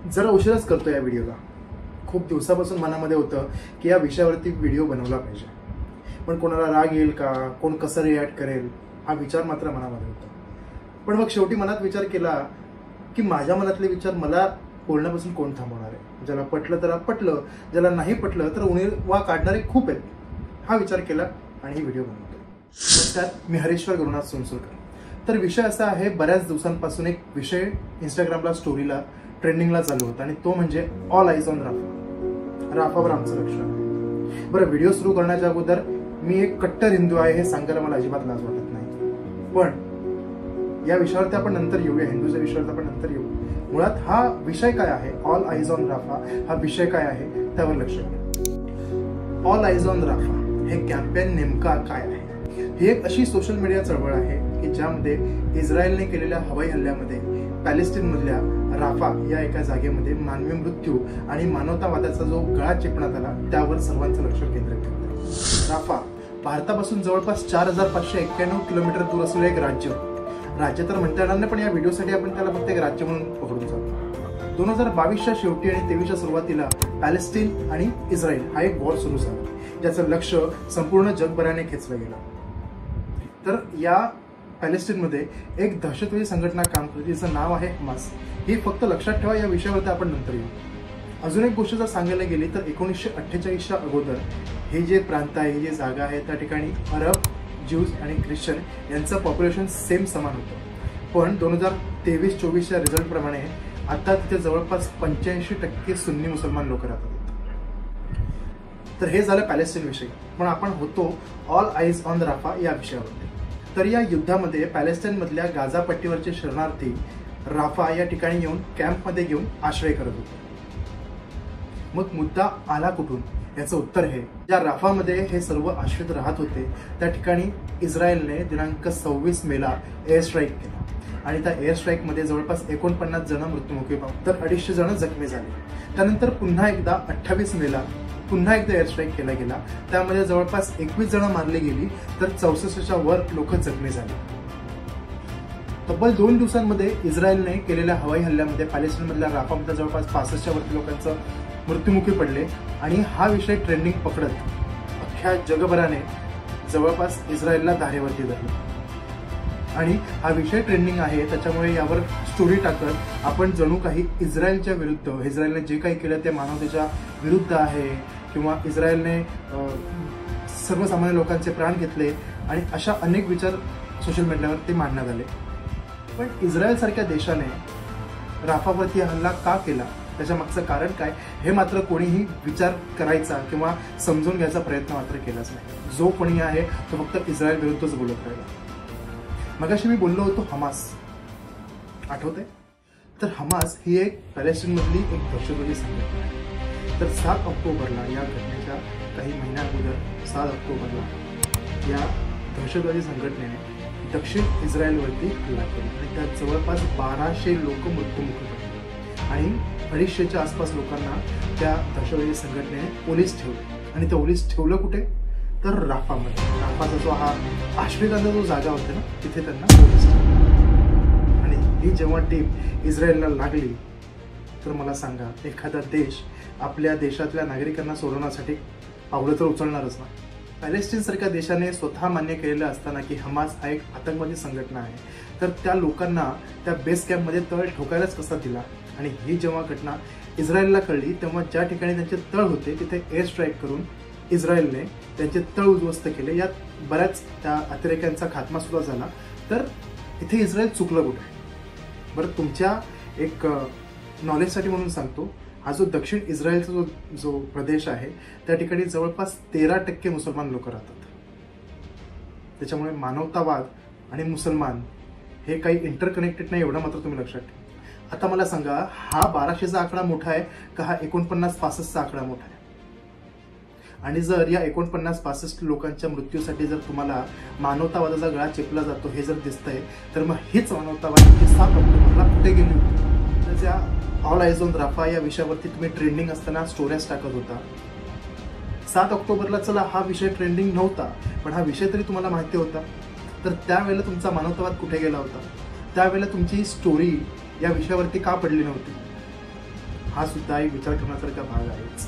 जरा उशीरच करतो या व्हिडिओला। खूप दिवसापासून मनामध्ये होतं की या विषयावरती व्हिडिओ बनवला पाहिजे, पण कोणाला राग येईल का, कोण कसं रिॲक्ट करेल हा विचार मात्र मनामध्ये होता। पण मग शेवटी मनात विचार केला की माझ्या मनातले विचार मला बोलण्यापासून कोण थांबवणार आहे। ज्याला पटलं तर पटलं, ज्याला नाही पटलं तर उणीवा काढणारे खूप आहेत, हा विचार केला आणि ही व्हिडिओ बनवतो। त्यात मी हरेश्वर गुरुनाथ सोनसुरकर। तर विषय असा आहे, बऱ्याच दिवसांपासून एक विषय इंस्टाग्रामला स्टोरीला ट्रेंडिंगला चालू होता आणि तो म्हणजे ऑल आईज ऑन राफा, राफावर आमचं लक्ष आहे। बरं, व्हिडिओ सुरू करण्याच्या अगोदर मी एक कट्टर हिंदू आहे हे सांगायला मला अजिबात लाज वाटत नाही, पण या विषयावरती आपण नंतर येऊया, हिंदूच्या विषयावरती आपण नंतर येऊ। मुळात हा विषय काय आहे, ऑल आईज ऑन राफा हा विषय काय आहे त्यावर लक्ष द्या। ऑल आईज ऑन राफा हे कॅम्पेन नेमका काय आहे? ही एक अशी सोशल मीडिया चळवळ आहे की ज्यामध्ये इस्रायलने केलेल्या हवाई हल्ल्यामध्ये पॅलेस्टाईनमधल्या राफा या एका जागेमध्ये मानवी मृत्यू आणि मानवतावादाचा जो गळा चिपण्यात आला त्यावर सर्वांचं लक्ष केंद्रित करते। राफा भारतापासून जवळपास 4591 किलोमीटर दूर असलेलं एक राज्य तर म्हणता येणार नाही, पण या व्हिडिओसाठी आपण त्याला फक्त एक राज्य म्हणून पकडून जातो। 2022च्या शेवटी आणि 23च्या सुरुवातीला पॅलेस्टाईन आणि इस्रायल हा एक वॉर सुरू झाला, ज्याचं लक्ष संपूर्ण जगभराने खेचलं गेलं। तर या पॅलेस्टाईनमध्ये एक दहशतवादी संघटना काम करते, जिचं नाव आहे हमास। हे फक्त लक्षात ठेवा, या विषयावरती आपण नंतर येऊ। अजून एक गोष्ट जर सांगायला गेली तर 1948च्या अगोदर हे जे प्रांत आहे, ही जी जागा आहे, त्या ठिकाणी अरब, ज्यूज आणि ख्रिश्चन यांचं पॉप्युलेशन सेम समान होतं। पण 2023-24च्या रिझल्ट प्रमाणे आता तिथे जवळपास 85% सुन्नी मुसलमान लोक राहतात। तर हे झालं पॅलेस्टाईन विषयी, पण आपण होतो ऑल आईज ऑन राफा या विषयावरती। तर या युद्धामध्ये पॅलेस्टाईनमधल्या गाझा पट्टीवरचे शरणार्थी राफा या ठिकाणी येऊन कॅम्पमध्ये घेऊन आश्रय करत होते। मग मुद्दा आला कुठून, याचं उत्तर हे, ज्या राफामध्ये हे सर्व आश्रित राहत होते त्या ठिकाणी इस्रायलने दिनांक 26 मेला एअर स्ट्राईक केला आणि त्या एअर स्ट्राईकमध्ये जवळपास 49 जण मृत्युमुखी पावले, तर 250 जण जखमी झाले। त्यानंतर पुन्हा एकदा 28 मेला पुन्हा एकदा एअर स्ट्राईक केला गेला, त्यामध्ये जवळपास 21 जण मारली गेली, तर 64च्या वर लोक जखमी झाले। तब्बल 2 दिवसांमध्ये इस्रायलने केलेल्या हवाई हल्ल्यामध्ये पॅलेस्टाईनमधल्या राफामध्ये जवळपास 65च्या वरती लोकांचं मृत्युमुखी पडले आणि हा विषय ट्रेंडिंग पकडत अख्ख्या जगभराने जवळपास इस्रायलला धारेवरती धरलं आणि हा विषय ट्रेंडिंग आहे, त्याच्यामुळे यावर स्टोरी टाकत आपण जणू काही इस्रायलच्या विरुद्ध, इस्रायलने जे काही केलं ते मानवतेच्या विरुद्ध आहे किंवा इस्रायलने सर्वसामान्य लोकांचे प्राण घेतले आणि अशा अनेक विचार सोशल मीडियावर ते मांडण्यात आले। पण इस्रायलसारख्या देशाने राफावरती हल्ला का केला, त्याच्या मागचं कारण काय, हे मात्र कोणीही विचार करायचा किंवा समजून घ्यायचा प्रयत्न मात्र केलाच नाही। जो कोणी आहे तो फक्त इस्रायल विरुद्धच बोलत राहिला। मगाशी मी बोललो होतो हमास, आठवतंय? तर हमास ही एक पॅलेस्टाईनमधली एक दहशतवादी संघटना आहे। तर 7 ऑक्टोबरला या घटनेच्या काही महिन्या अगोदर 7 ऑक्टोबरला या दहशतवादी संघटनेने दक्षिण इस्रायलवरती हल्ला केला आणि त्यात जवळपास 1200 लोक मृत्युमुखी पडले आणि 250च्या आसपास लोकांना त्या दहशतवादी संघटनेने पोलीस ठेवले आणि ते पोलीस ठेवलं कुठे, तर राफामध्ये। राफाचा जो हा आश्रितांचा जो जागा होता ना, तिथे त्यांना पोलीस ठेवलं। आणि ही जेव्हा टीप इस्रायलला लागली तर मला सांगा, एखादा देश आपल्या देशातल्या नागरिकांना सोडवण्यासाठी पावलं तर उचलणारच ना। पॅलेस्टाईनसारख्या देशाने स्वतः मान्य केलेलं असताना की हमास हा एक आतंकवादी संघटना आहे, तर त्या लोकांना त्या बेस कॅम्पमध्ये तळ ठोकायलाच कसा दिला? आणि ही जेव्हा घटना इस्रायलला कळली तेव्हा ज्या ठिकाणी त्यांचे तळ होते तिथे एअर स्ट्राईक करून इस्रायलने त्यांचे तळ उद्ध्वस्त केले। यात बऱ्याच त्या अतिरेक्यांचा खात्मा सुद्धा झाला। तर इथे इस्रायल चुकलं कुठे? बरं, तुमच्या एक नॉलेजसाठी म्हणून सांगतो, हा जो दक्षिण इस्रायलचा जो प्रदेश आहे त्या ठिकाणी जवळपास 13% मुसलमान लोक राहतात। त्याच्यामुळे मानवतावाद आणि मुसलमान हे काही इंटरकनेक्टेड नाही, एवढं मात्र तुम्ही लक्षात ठेवा। आता मला सांगा, हा 1200चा आकडा मोठा आहे का हा 49-65चा आकडा मोठा आहे? आणि जर या 49-65 लोकांच्या मृत्यूसाठी जर तुम्हाला मानवतावादाचा गळा चेपला जातो हे जर दिसतंय, तर मग हीच मानवतावाद 7 ऑक्टोबरला कुठे गेली होती? तर ज्या ऑल आईज ऑन राफा या विषयावरती तुम्ही ट्रेंडिंग असताना स्टोऱ्याज टाकत होता, 7 ऑक्टोबरला चला हा विषय ट्रेंडिंग नव्हता, पण हा विषय तरी तुम्हाला माहिती होता, तर त्यावेळेला तुमचा मानवतावाद कुठे गेला होता? त्यावेळेला तुमची स्टोरी या विषयावरती का पडली नव्हती? हा सुद्धा एक विचार करण्यासारखा भाग आहेच.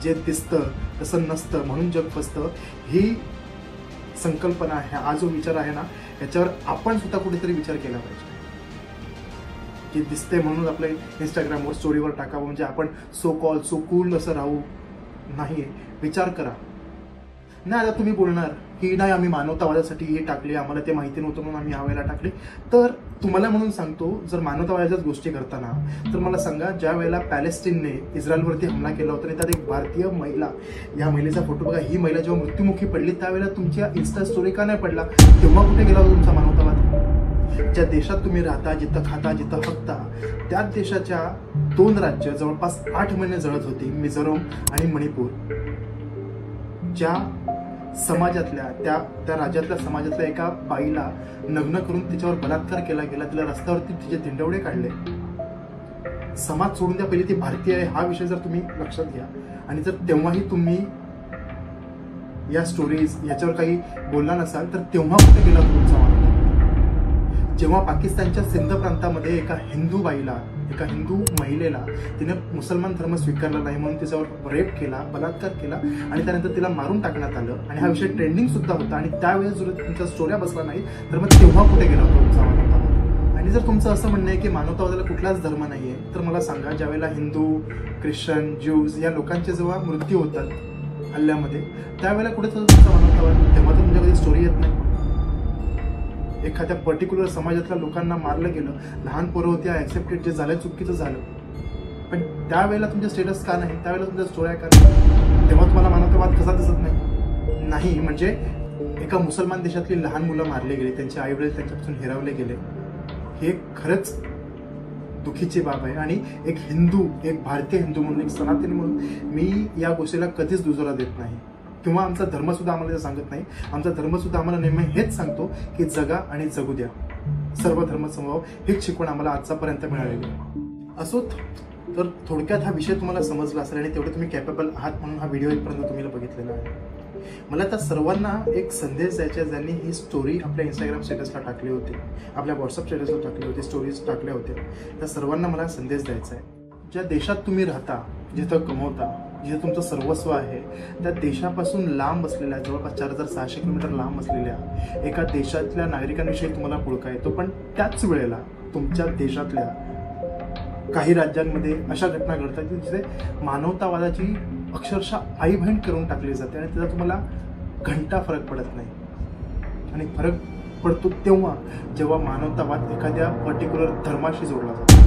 जे दिसतं तसं नसतं म्हणून जग फसतं, ही संकल्पना आहे, हा जो विचार आहे ना, याच्यावर आपण सुद्धा कुठेतरी विचार केला पाहिजे. जे दिसते म्हणून आपल्या इंस्टाग्रामवर स्टोरीवर टाकावं म्हणजे आपण सो कूल असं राहू नाही. विचार करा. नाही आता तुम्ही बोलणार की नाही आम्ही मानवतावादासाठी हे टाकले, आम्हाला ते माहिती नव्हतं म्हणून आम्ही यावेळेला टाकले. तर तुम्हाला म्हणून सांगतो, जर मानवतावादाच्याच गोष्टी करताना तर मला सांगा, ज्या वेळेला पॅलेस्टीनने इस्रायलवरती हमला केला होता आणि त्यात एक भारतीय महिला, या महिलेचा फोटो बघा, ही महिला जेव्हा मृत्युमुखी पडली त्यावेळेला तुमच्या इन्स्टा स्टोरी का नाही पडला? तेव्हा कुठे गेला होता तुमचा मानवतावाद? ज्या देशात तुम्ही राहता, जिथं खाता, जिथं हकता, त्याच देशाच्या 2 राज्य जवळपास 8 महिने जळत होती, मिझोरम आणि मणिपूर. ज्या समाजातल्या त्या राज्यातल्या समाजातल्या एका बाईला नग्न करून तिच्यावर बलात्कार केला गेला, तिला रस्त्यावरती तिचे धिंडवडे काढले. समाज सोडून द्या, पहिली ती भारतीय आहे हा विषय जर तुम्ही लक्षात घ्या. आणि जर तेव्हाही तुम्ही या स्टोरीज याच्यावर काही बोलला नसाल तर तेव्हा कुठे गेला तुमचा मानवतावाद? जेव्हा पाकिस्तानच्या सिंध प्रांतामध्ये एका हिंदू बाईला, एका हिंदू महिलेला तिने मुसलमान धर्म स्वीकारला नाही म्हणून तिच्यावर रेप केला, बलात्कार केला आणि त्यानंतर तिला मारून टाकण्यात आलं आणि हा विषय ट्रेंडिंग सुद्धा होता. आणि त्यावेळेस जर तुमच्या स्टोऱ्या बसला नाही तर मग तेव्हा कुठे गेला होता तुमचा मानवतावाद? आणि जर तुमचं असं म्हणणं आहे की मानवतावादाला कुठलाच धर्म नाहीये, तर मला सांगा, ज्यावेळेला हिंदू, ख्रिश्चन, ज्यूज या लोकांचे जेव्हा मृत्यू होतात हल्ल्यामध्ये, त्यावेळेला कुठे तुमचा मानवतावाद? तेव्हा तर तुमच्याकडे स्टोरी येत नाही. एखाद्या पर्टिक्युलर समाजातल्या लोकांना मारलं गेलं, लहान पोरं होती, ऍक्सेप्टेड, जे झालं चुकीचं झालं, पण त्यावेळेला तुमचे स्टेटस का नाही? त्यावेळेला तुमच्या स्टोऱ्या का नाही? तेव्हा तुम्हाला मानवतावाद कसा दिसत नाही? नाही म्हणजे एका मुसलमान देशातली लहान मुलं मारली गेली, त्यांचे आईवडील त्यांच्यापासून हिरावले गेले, हे खरंच दुःखीची बाब आहे. आणि एक हिंदू, एक भारतीय हिंदू म्हणून, एक सनातनी म्हणून मी या गोष्टीला कधीच दुजोरा देत नाही. किंवा आमचा धर्म सुद्धा आम्हाला सांगत नाही. आमचा धर्म सुद्धा आम्हाला नेहमी हेच सांगतो की जगा आणि जगू द्या, सर्व धर्म समभाव, हेच शिकवण आम्हाला आजपर्यंत मिळालेली आहे. असोत तर थोडक्यात हा विषय तुम्हाला समजला असेल आणि तेवढे तुम्ही कॅपेबल आहात म्हणून हा व्हिडिओ इथपर्यंत तुम्ही बघितलेला आहे. मला त्या सर्वांना एक संदेश द्यायचा आहे, ज्यांनी ही स्टोरी आपल्या इंस्टाग्राम स्टेटसला टाकली होती, आपल्या व्हॉट्सअप स्टेटसला टाकली होती, स्टोरीज टाकल्या होत्या, त्या सर्वांना मला संदेश द्यायचा आहे. ज्या देशात तुम्ही राहता, जिथं कमवता, जिथे तुमचं सर्वस्व आहे, त्या देशापासून लांब असलेल्या, जवळपास 4600 किलोमीटर लांब असलेल्या एका देशातल्या नागरिकांविषयी तुम्हाला पुळका येतो. पण त्याच वेळेला तुमच्या देशातल्या काही राज्यांमध्ये अशा घटना घडतात की जिथे मानवतावादाची अक्षरशः आई बहीण करून टाकली जाते आणि त्याचा तुम्हाला घंटा फरक पडत नाही. आणि फरक पडतो तेव्हा जेव्हा मानवतावाद एखाद्या पर्टिक्युलर धर्माशी जोडला जातो.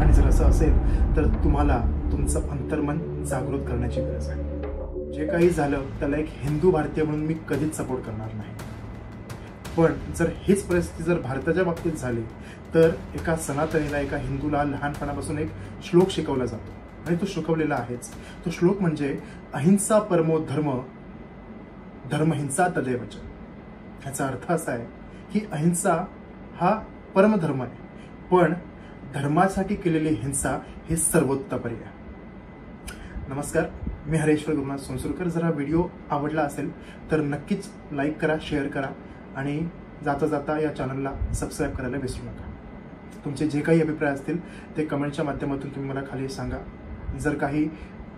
आणि जर असं असेल तर तुम्हाला तुमचं अंतर्मन जागृत करण्याची गरज आहे. जे काही झालं त्याला एक हिंदू भारतीय म्हणून मी कधीच सपोर्ट करणार नाही. पण जर हीच परिस्थिती जर भारताच्या बाबतीत झाली तर एका सनातनीला, एका हिंदूला लहानपणापासून एक श्लोक शिकवला जातो आणि तो शिकवलेला आहेच. तो श्लोक म्हणजे अहिंसा परमो धर्म, धर्महिंसा तदेवच. याचा अर्थ असा आहे की अहिंसा हा परमधर्म आहे, पण धर्मासाठी केलेली हिंसा ही सर्वोत्तम पर्याय. नमस्कार, मी हरेश्वर गुरुनाथ सोनसुरकर. जर हा व्हिडिओ आवडला असेल तर नक्कीच लाईक करा, शेअर करा आणि जाता जाता या चॅनलला सबस्क्राईब करायला विसरू नका. तुमचे जे काही अभिप्राय असतील ते कमेंटच्या माध्यमातून तुम्ही मला खाली सांगा. जर काही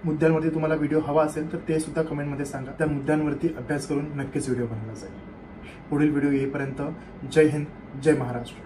मुद्द्यांवरती तुम्हाला व्हिडिओ हवा असेल तर ते सुद्धा कमेंटमध्ये सांगा. त्या मुद्द्यांवरती अभ्यास करून नक्कीच व्हिडिओ बनवला जाईल. पुढील व्हिडिओ येईपर्यंत जय हिंद, जय महाराष्ट्र.